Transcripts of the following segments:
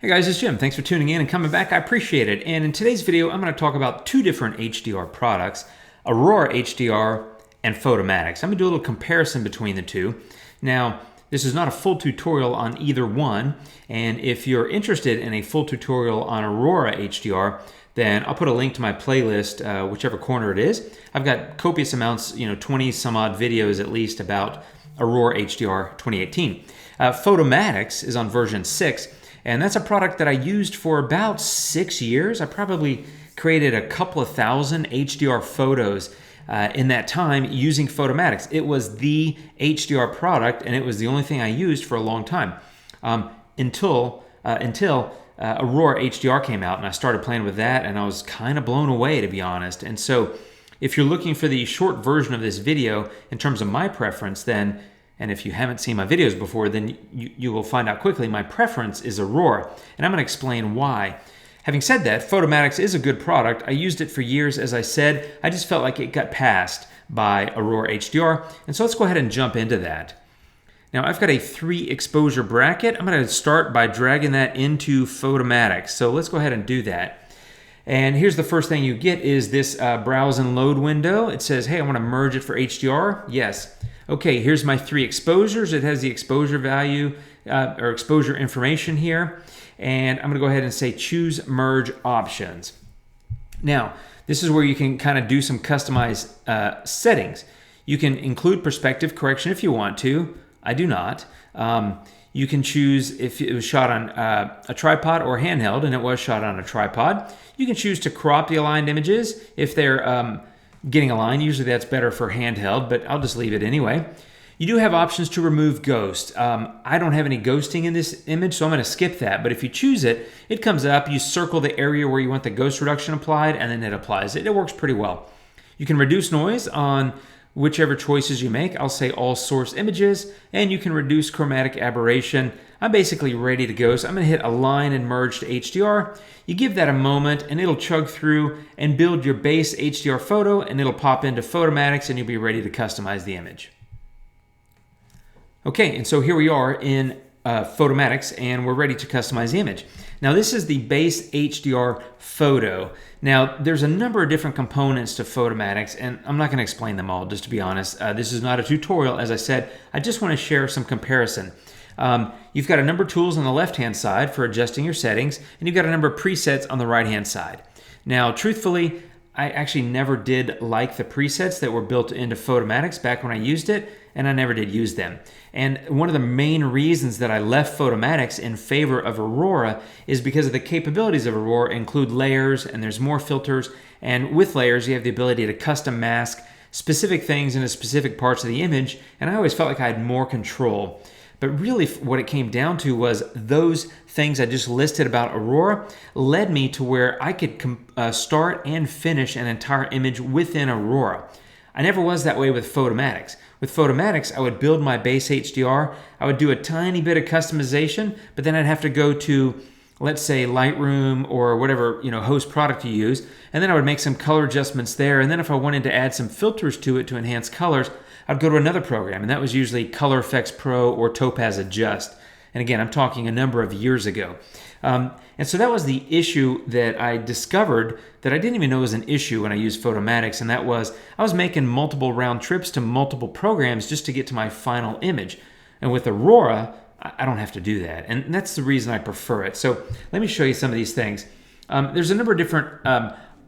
Hey guys, it's Jim. Thanks for tuning in and coming back. I appreciate it. And in today's video, I'm going to talk about two different HDR products, Aurora HDR and Photomatix. I'm going to do a little comparison between the two. Now, this is not a full tutorial on either one, and if you're interested in a full tutorial on Aurora HDR, then I'll put a link to my playlist, whichever corner it is. I've got copious amounts, 20 some odd videos at least about Aurora HDR 2018. Photomatix is on version 6. And that's a product that I used for about 6 years. I probably created a couple of thousand HDR photos in that time using Photomatix. It was the HDR product, and it was the only thing I used for a long time until Aurora HDR came out, and I started playing with that, and I was kind of blown away, to be honest. And so if you're looking for the short version of this video in terms of my preference, then and if you haven't seen my videos before, then you will find out quickly my preference is Aurora, and I'm going to explain why. Having said that, Photomatix is a good product. I used it for years, as I said. I just felt like it got passed by Aurora HDR, and so let's go ahead and jump into that. Now, I've got a 3 exposure bracket. I'm going to start by dragging that into Photomatix, so let's go ahead and do that. And here's the first thing you get is this browse and load window. It says, hey, I want to merge it for HDR. Yes. Okay, here's my 3 exposures. It has the exposure value or exposure information here. And I'm going to go ahead and say choose merge options. Now, this is where you can kind of do some customized settings. You can include perspective correction if you want to. I do not. You can choose if it was shot on a tripod or handheld, and it was shot on a tripod. You can choose to crop the aligned images if they're getting aligned. Usually that's better for handheld, but I'll just leave it anyway. You do have options to remove ghost. I don't have any ghosting in this image, so I'm going to skip that. But if you choose it, it comes up, you circle the area where you want the ghost reduction applied, and then it applies it. It works pretty well. You can reduce noise on whichever choices you make. I'll say all source images, and you can reduce chromatic aberration. I'm basically ready to go, so I'm going to hit align and merge to HDR. You give that a moment, and it'll chug through and build your base HDR photo, and it'll pop into Photomatix, and you'll be ready to customize the image. Okay, and so here we are in Photomatix, and we're ready to customize the image. Now, this is the base HDR photo. Now, there's a number of different components to Photomatix, and I'm not going to explain them all, just to be honest. This is not a tutorial. As I said, I just want to share some comparison. You've got a number of tools on the left-hand side for adjusting your settings, and you've got a number of presets on the right-hand side. Now, truthfully, I actually never did like the presets that were built into Photomatix back when I used it, and I never did use them. And one of the main reasons that I left Photomatix in favor of Aurora is because of the capabilities of Aurora include layers, and there's more filters, and with layers you have the ability to custom mask specific things into specific parts of the image, and I always felt like I had more control. But really what it came down to was those things I just listed about Aurora led me to where I could start and finish an entire image within Aurora. I never was that way with Photomatix. With Photomatix, I would build my base HDR, I would do a tiny bit of customization, but then I'd have to go to, let's say, Lightroom or whatever host product you use, and then I would make some color adjustments there, and then if I wanted to add some filters to it to enhance colors, I'd go to another program, and that was usually Color Effects Pro or Topaz Adjust. And again, I'm talking a number of years ago. And so that was the issue that I discovered that I didn't even know was an issue when I used Photomatix, and that was I was making multiple round trips to multiple programs just to get to my final image. And with Aurora, I don't have to do that, and that's the reason I prefer it. So let me show you some of these things. There's a number of different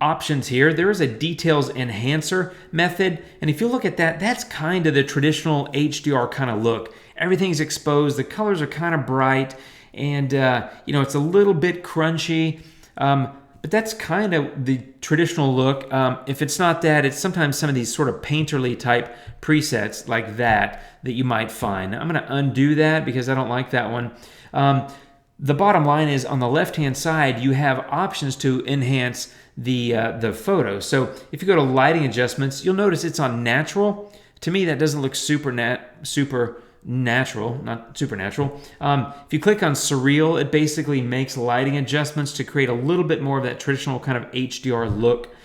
options here. There is a details enhancer method, and if you look at that, that's kind of the traditional HDR kind of look. Everything's exposed, the colors are kind of bright, and it's a little bit crunchy, but that's kind of the traditional look. If it's not that, it's sometimes some of these sort of painterly type presets like that you might find. I'm going to undo that because I don't like that one. The bottom line is on the left-hand side, you have options to enhance the photo. So if you go to lighting adjustments, you'll notice it's on natural. To me, that doesn't look super natural, not supernatural. If you click on surreal, it basically makes lighting adjustments to create a little bit more of that traditional kind of HDR look.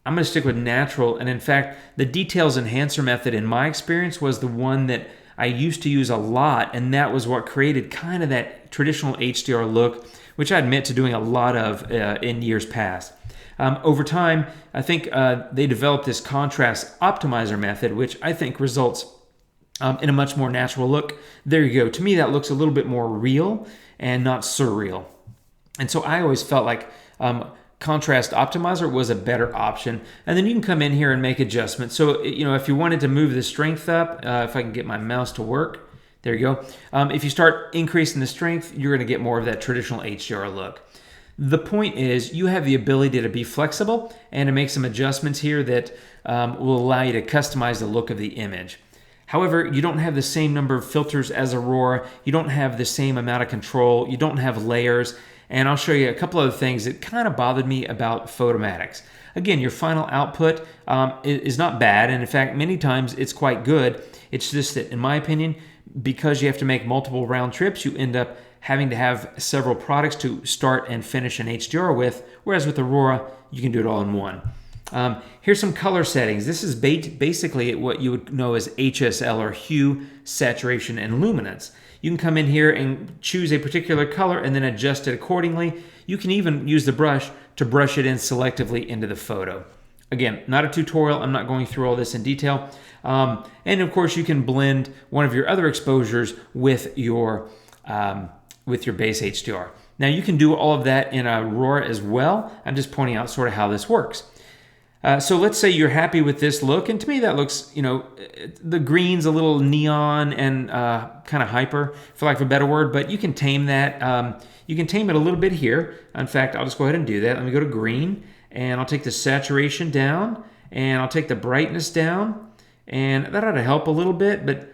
I'm going to stick with natural. And in fact, the details enhancer method in my experience was the one that I used to use a lot, and that was what created kind of that traditional HDR look, which I admit to doing a lot of in years past. Over time, I think they developed this contrast optimizer method, which I think results in a much more natural look. There you go. To me, that looks a little bit more real and not surreal. And so I always felt like contrast optimizer was a better option. And then you can come in here and make adjustments. So, if you wanted to move the strength up, if I can get my mouse to work, there you go. If you start increasing the strength, you're going to get more of that traditional HDR look. The point is you have the ability to be flexible and to make some adjustments here that will allow you to customize the look of the image. However, you don't have the same number of filters as Aurora. You don't have the same amount of control. You don't have layers. And I'll show you a couple other things that kind of bothered me about Photomatix. Again, your final output is not bad. And in fact, many times it's quite good. It's just that, in my opinion, because you have to make multiple round trips, you end up having to have several products to start and finish an HDR with, whereas with Aurora, you can do it all in one. Here's some color settings. This is basically what you would know as HSL, or hue, saturation, and luminance. You can come in here and choose a particular color and then adjust it accordingly. You can even use the brush to brush it in selectively into the photo. Again, not a tutorial. I'm not going through all this in detail. And of course, you can blend one of your other exposures with your base HDR. Now, you can do all of that in Aurora as well. I'm just pointing out sort of how this works. So let's say you're happy with this look, and to me that looks, the green's a little neon and kind of hyper, for lack of a better word, but you can tame that. You can tame it a little bit here. In fact, I'll just go ahead and do that. Let me go to green, and I'll take the saturation down, and I'll take the brightness down, and that ought to help a little bit. But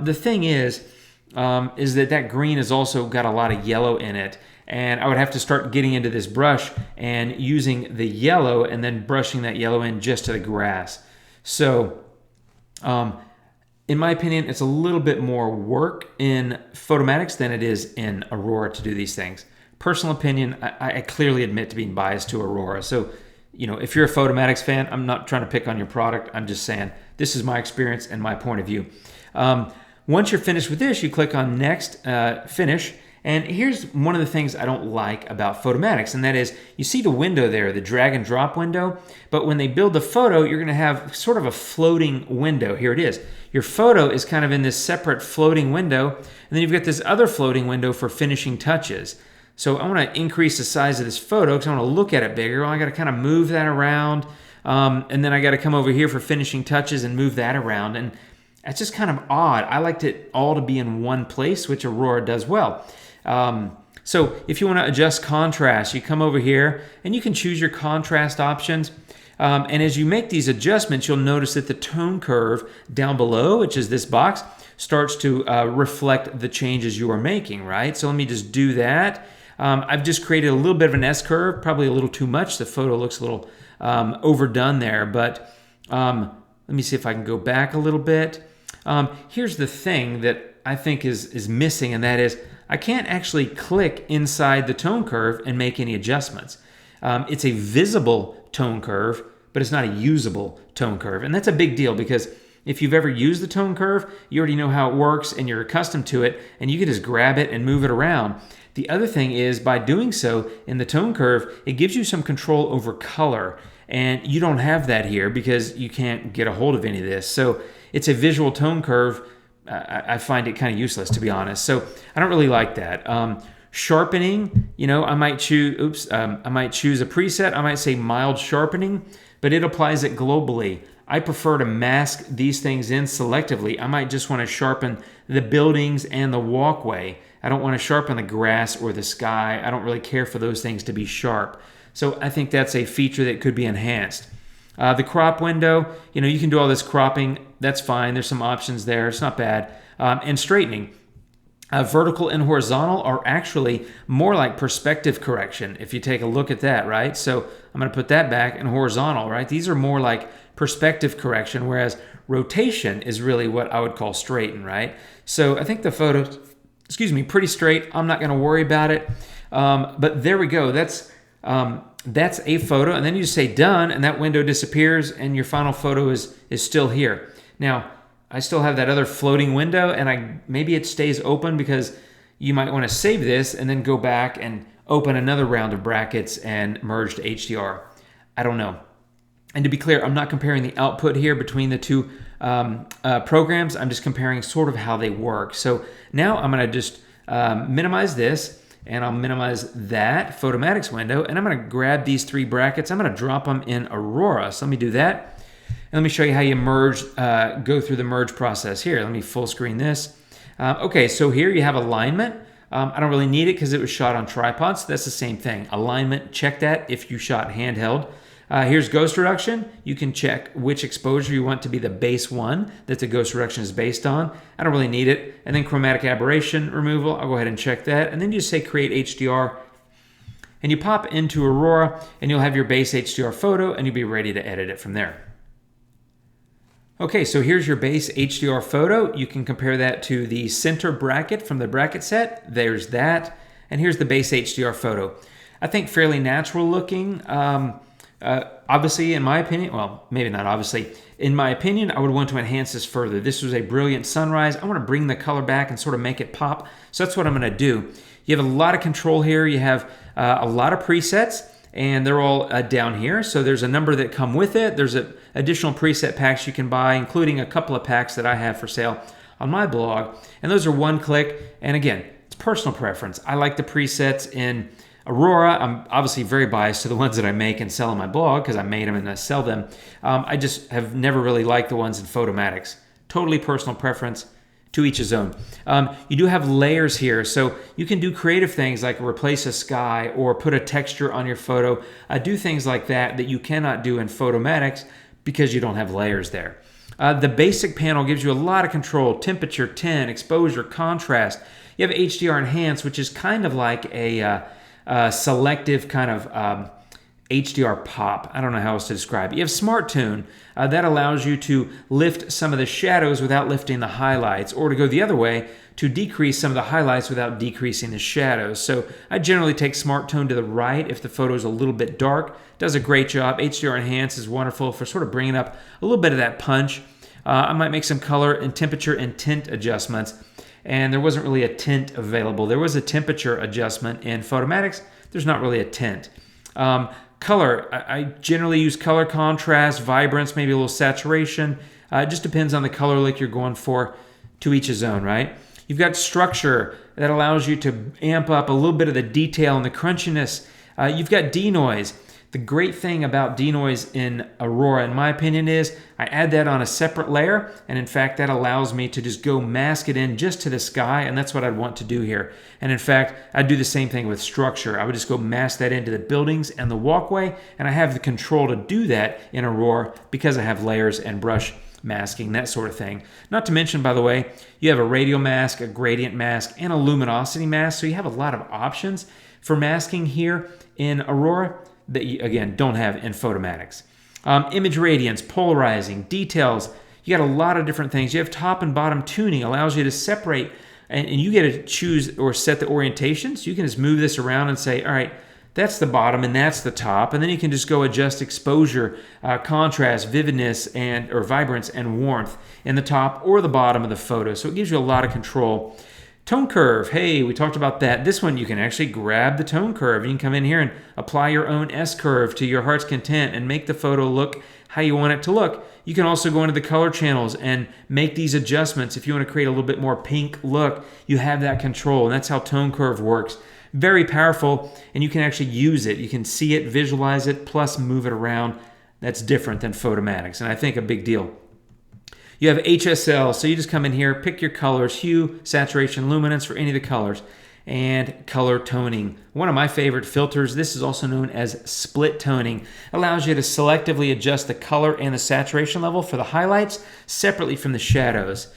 the thing is that green has also got a lot of yellow in it. And I would have to start getting into this brush and using the yellow and then brushing that yellow in just to the grass. So in my opinion, it's a little bit more work in Photomatix than it is in Aurora to do these things. Personal opinion, I clearly admit to being biased to Aurora. So, if you're a Photomatix fan, I'm not trying to pick on your product. I'm just saying this is my experience and my point of view. Once you're finished with this, you click on Next, Finish. And here's one of the things I don't like about Photomatix, and that is you see the window there, the drag and drop window, but when they build the photo, you're going to have sort of a floating window. Here it is. Your photo is kind of in this separate floating window, and then you've got this other floating window for finishing touches. So I want to increase the size of this photo because I want to look at it bigger. Well, I got to kind of move that around, and then I got to come over here for finishing touches and move that around, and that's just kind of odd. I liked it all to be in one place, which Aurora does well. So if you want to adjust contrast, you come over here and you can choose your contrast options. And as you make these adjustments, you'll notice that the tone curve down below, which is this box, starts to reflect the changes you are making, right? So let me just do that. I've just created a little bit of an S-curve, probably a little too much. The photo looks a little overdone there, but let me see if I can go back a little bit. Here's the thing that I think is missing, and that is I can't actually click inside the tone curve and make any adjustments. It's a visible tone curve, but it's not a usable tone curve. And that's a big deal because if you've ever used the tone curve, you already know how it works and you're accustomed to it, and you can just grab it and move it around. The other thing is by doing so in the tone curve, it gives you some control over color. And you don't have that here because you can't get a hold of any of this. So it's a visual tone curve. I find it kind of useless, to be honest. So I don't really like that. Sharpening, I might choose a preset. I might say mild sharpening, but it applies it globally. I prefer to mask these things in selectively. I might just want to sharpen the buildings and the walkway. I don't want to sharpen the grass or the sky. I don't really care for those things to be sharp. So I think that's a feature that could be enhanced. The crop window, you can do all this cropping. That's fine. There's some options there. It's not bad. And straightening. Vertical and horizontal are actually more like perspective correction if you take a look at that, right? So I'm going to put that back, and horizontal, right? These are more like perspective correction, whereas rotation is really what I would call straighten, right? So I think the photo's, pretty straight. I'm not going to worry about it. But there we go. That's that's a photo, and then you just say done, and that window disappears, and your final photo is still here. Now, I still have that other floating window, and maybe it stays open because you might want to save this and then go back and open another round of brackets and merge to HDR. I don't know. And to be clear, I'm not comparing the output here between the two programs. I'm just comparing sort of how they work. So now I'm going to just minimize this, and I'll minimize that Photomatix window, and I'm going to grab these three brackets. I'm going to drop them in Aurora. So let me do that. And let me show you how you merge, go through the merge process here. Let me full screen this. Okay, so here you have alignment. I don't really need it because it was shot on tripod, so that's the same thing. Alignment, check that if you shot handheld. Here's ghost reduction. You can check which exposure you want to be the base one that the ghost reduction is based on. I don't really need it. And then chromatic aberration removal, I'll go ahead and check that. And then you just say create HDR, and you pop into Aurora, and you'll have your base HDR photo, and you'll be ready to edit it from there. Okay, so here's your base HDR photo. You can compare that to the center bracket from the bracket set. There's that. And here's the base HDR photo. I think fairly natural looking. Obviously, in my opinion, well, maybe not obviously, in my opinion, I would want to enhance this further. This was a brilliant sunrise. I want to bring the color back and sort of make it pop. So that's what I'm going to do. You have a lot of control here. You have a lot of presets, and they're all down here. So there's a number that come with it. There's additional preset packs you can buy, including a couple of packs that I have for sale on my blog. And those are one click. And again, it's personal preference. I like the presets in Aurora. I'm obviously very biased to the ones that I make and sell on my blog because I made them and I sell them. I just have never really liked the ones in Photomatix. Totally personal preference. To each his own. You do have layers here, so you can do creative things like replace a sky or put a texture on your photo. Do things like that that you cannot do in Photomatix because you don't have layers there. The basic panel gives you a lot of control: temperature, tint, exposure, contrast. You have HDR Enhance, which is kind of like a selective kind of HDR pop. I don't know how else to describe it. You have Smart Tune. That allows you to lift some of the shadows without lifting the highlights, or to go the other way, to decrease some of the highlights without decreasing the shadows. So I generally take Smart Tone to the right if the photo is a little bit dark. Does a great job. HDR Enhance is wonderful for sort of bringing up a little bit of that punch. I might make some color and temperature and tint adjustments. And there wasn't really a tint available. There was a temperature adjustment in Photomatix. There's not really a tint. Color, I generally use color contrast, vibrance, maybe a little saturation. It just depends on the color look you're going for. To each his own, right? You've got structure that allows you to amp up a little bit of the detail and the crunchiness. You've got denoise. The great thing about denoise in Aurora, in my opinion, is I add that on a separate layer, and in fact that allows me to just go mask it in just to the sky, and that's what I'd want to do here. And in fact, I'd do the same thing with structure. I would just go mask that into the buildings and the walkway, and I have the control to do that in Aurora because I have layers and brush masking, that sort of thing. Not to mention, by the way, you have a radial mask, a gradient mask, and a luminosity mask, so you have a lot of options for masking here in Aurora that you, again, don't have in Photomatix. Image radiance, polarizing, details. You got a lot of different things. You have top and bottom tuning, allows you to separate, and you get to choose or set the orientation. So you can just move this around and say, all right, that's the bottom and that's the top. And then you can just go adjust exposure, contrast, vividness, or vibrance and warmth in the top or the bottom of the photo. So it gives you a lot of control. Tone curve, hey, we talked about that. This one, you can actually grab the tone curve. You can come in here and apply your own S-curve to your heart's content and make the photo look how you want it to look. You can also go into the color channels and make these adjustments. If you want to create a little bit more pink look, you have that control, and that's how tone curve works. Very powerful, and you can actually use it. You can see it, visualize it, plus move it around. That's different than Photomatix, and I think a big deal. You have HSL, so you just come in here, pick your colors, hue, saturation, luminance for any of the colors, and color toning. One of my favorite filters, this is also known as split toning, allows you to selectively adjust the color and the saturation level for the highlights separately from the shadows.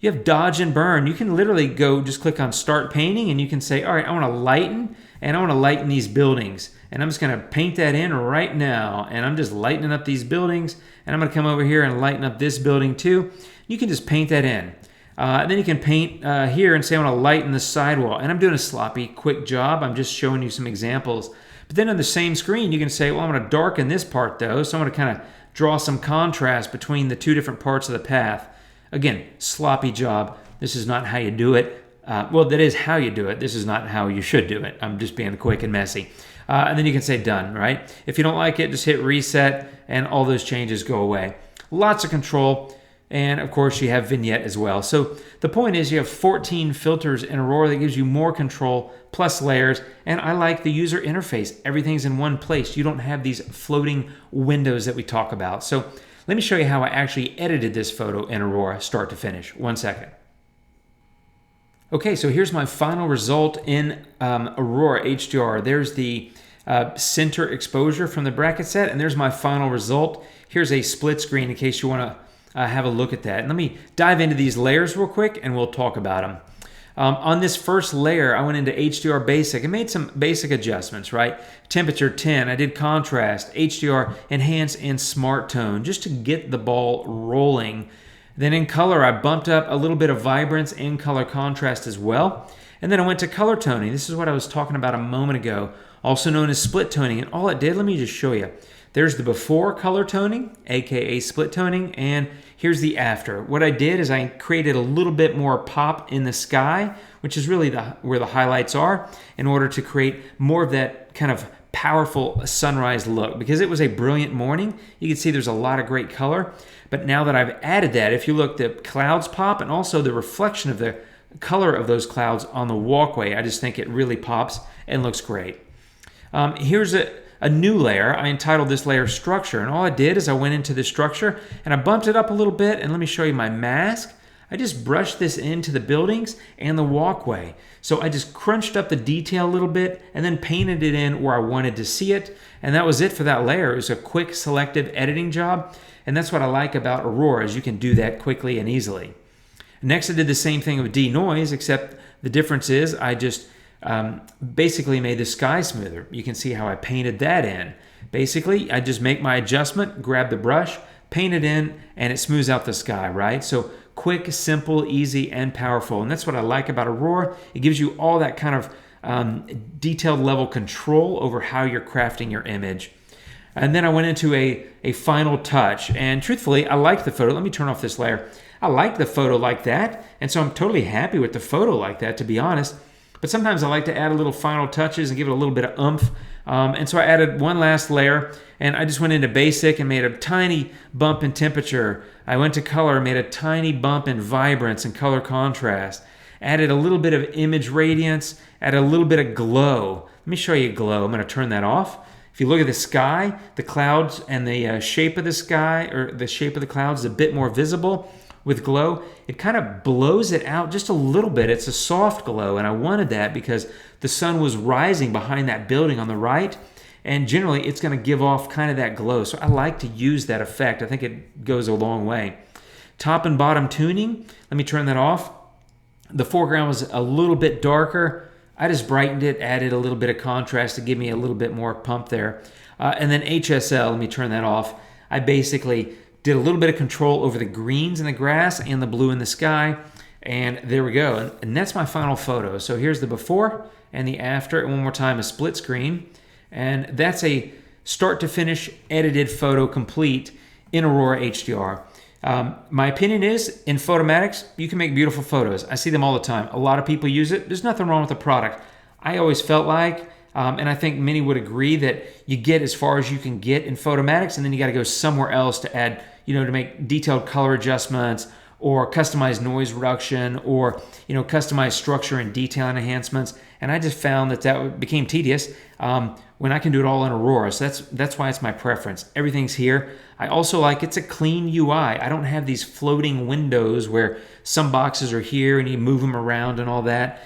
You have dodge and burn. You can literally go just click on start painting and you can say, all right, I want to lighten, and I want to lighten these buildings. And I'm just going to paint that in right now. And I'm just lightening up these buildings. And I'm going to come over here and lighten up this building too. You can just paint that in. And then you can paint here and say I want to lighten the sidewall. And I'm doing a sloppy, quick job. I'm just showing you some examples. But then on the same screen, you can say, well, I'm going to darken this part though. So I'm going to kind of draw some contrast between the two different parts of the path. Again, sloppy job. This is not how you do it. Well, that is how you do it. This is not how you should do it. I'm just being quick and messy. And then you can say done, right? If you don't like it, just hit reset and all those changes go away. Lots of control. And of course you have vignette as well. So the point is you have 14 filters in Aurora that gives you more control plus layers. And I like the user interface. Everything's in one place. You don't have these floating windows that we talk about. So let me show you how I actually edited this photo in Aurora start to finish. 1 second. Okay, so here's my final result in Aurora HDR. There's the center exposure from the bracket set, and there's my final result. Here's a split screen in case you want to have a look at that. And let me dive into these layers real quick, and we'll talk about them. On this first layer, I went into HDR Basic and made some basic adjustments, right? Temperature 10, I did contrast, HDR Enhance, and Smart Tone, just to get the ball rolling. Then in color, I bumped up a little bit of vibrance and color contrast as well. And then I went to color toning. This is what I was talking about a moment ago, also known as split toning. And all it did, let me just show you. There's the before color toning, aka split toning, and here's the after. What I did is I created a little bit more pop in the sky, which is really where the highlights are, in order to create more of that kind of powerful sunrise look. Because it was a brilliant morning, you can see there's a lot of great color. But now that I've added that, if you look, the clouds pop and also the reflection of the color of those clouds on the walkway, I just think it really pops and looks great. Here's a new layer. I entitled this layer Structure, and all I did is I went into the structure and I bumped it up a little bit, and let me show you my mask. I just brushed this into the buildings and the walkway. So I just crunched up the detail a little bit and then painted it in where I wanted to see it, and that was it for that layer. It was a quick selective editing job, and that's what I like about Aurora, is you can do that quickly and easily. Next, I did the same thing with denoise, except the difference is I just basically made the sky smoother. You can see how I painted that in. Basically, I just make my adjustment, grab the brush, paint it in, and it smooths out the sky, right? So quick, simple, easy, and powerful. And that's what I like about Aurora. It gives you all that kind of detailed level control over how you're crafting your image. And then I went into a final touch. And truthfully, I like the photo. Let me turn off this layer. I like the photo like that. And so I'm totally happy with the photo like that, to be honest. But sometimes I like to add a little final touches and give it a little bit of oomph. And so I added one last layer, and I just went into basic and made a tiny bump in temperature. I went to color and made a tiny bump in vibrance and color contrast. Added a little bit of image radiance, added a little bit of glow. Let me show you glow. I'm going to turn that off. If you look at the sky, the clouds and the shape of the sky, or the shape of the clouds, is a bit more visible. With glow, it kind of blows it out just a little bit. It's a soft glow, and I wanted that because the sun was rising behind that building on the right, and generally it's going to give off kind of that glow. So I like to use that effect. I think it goes a long way. Top and bottom tuning, let me turn that off. The foreground was a little bit darker. I just brightened it, added a little bit of contrast to give me a little bit more pump there. And then HSL, let me turn that off. I basically did a little bit of control over the greens in the grass and the blue in the sky. And there we go. And that's my final photo. So here's the before and the after. And one more time, a split screen. And that's a start to finish edited photo complete in Aurora HDR. My opinion is, in Photomatix, you can make beautiful photos. I see them all the time. A lot of people use it. There's nothing wrong with the product. I always felt like, and I think many would agree, that you get as far as you can get in Photomatix, and then you got to go somewhere else to add, to make detailed color adjustments, or customized noise reduction, or customized structure and detail enhancements. And I just found that became tedious when I can do it all in Aurora. So that's why it's my preference. Everything's here. I also like it's a clean UI. I don't have these floating windows where some boxes are here and you move them around and all that.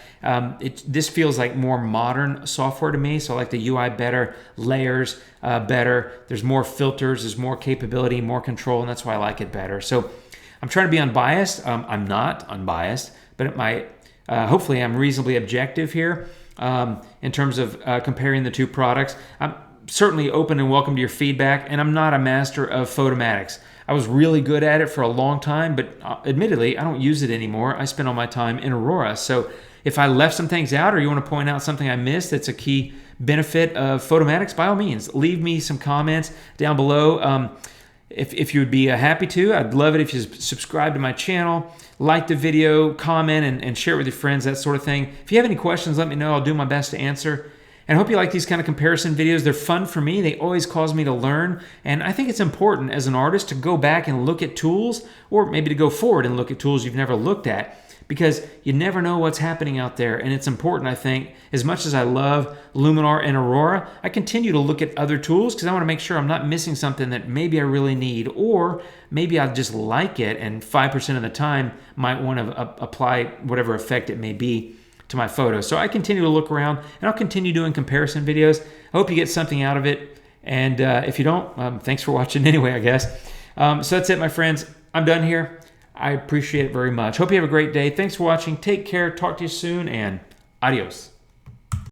This feels like more modern software to me. So I like the UI better, layers better. There's more filters, there's more capability, more control, and that's why I like it better. So I'm trying to be unbiased. I'm not unbiased, but hopefully I'm reasonably objective here in terms of comparing the two products. I'm certainly open and welcome to your feedback, and I'm not a master of Photomatix. I was really good at it for a long time, but admittedly, I don't use it anymore. I spend all my time in Aurora. So if I left some things out, or you want to point out something I missed that's a key benefit of Photomatix, by all means, leave me some comments down below. If you would be happy to, I'd love it if you subscribe to my channel, like the video, comment, and share it with your friends, that sort of thing. If you have any questions, let me know. I'll do my best to answer. And I hope you like these kind of comparison videos. They're fun for me. They always cause me to learn. And I think it's important as an artist to go back and look at tools, or maybe to go forward and look at tools you've never looked at, because you never know what's happening out there. And it's important, I think, as much as I love Luminar and Aurora, I continue to look at other tools because I want to make sure I'm not missing something that maybe I really need, or maybe I just like it and 5% of the time might want to apply whatever effect it may be to my photo. So I continue to look around, and I'll continue doing comparison videos. I hope you get something out of it. And if you don't, thanks for watching anyway, I guess. So that's it, my friends. I'm done here. I appreciate it very much. Hope you have a great day. Thanks for watching. Take care. Talk to you soon, and adios.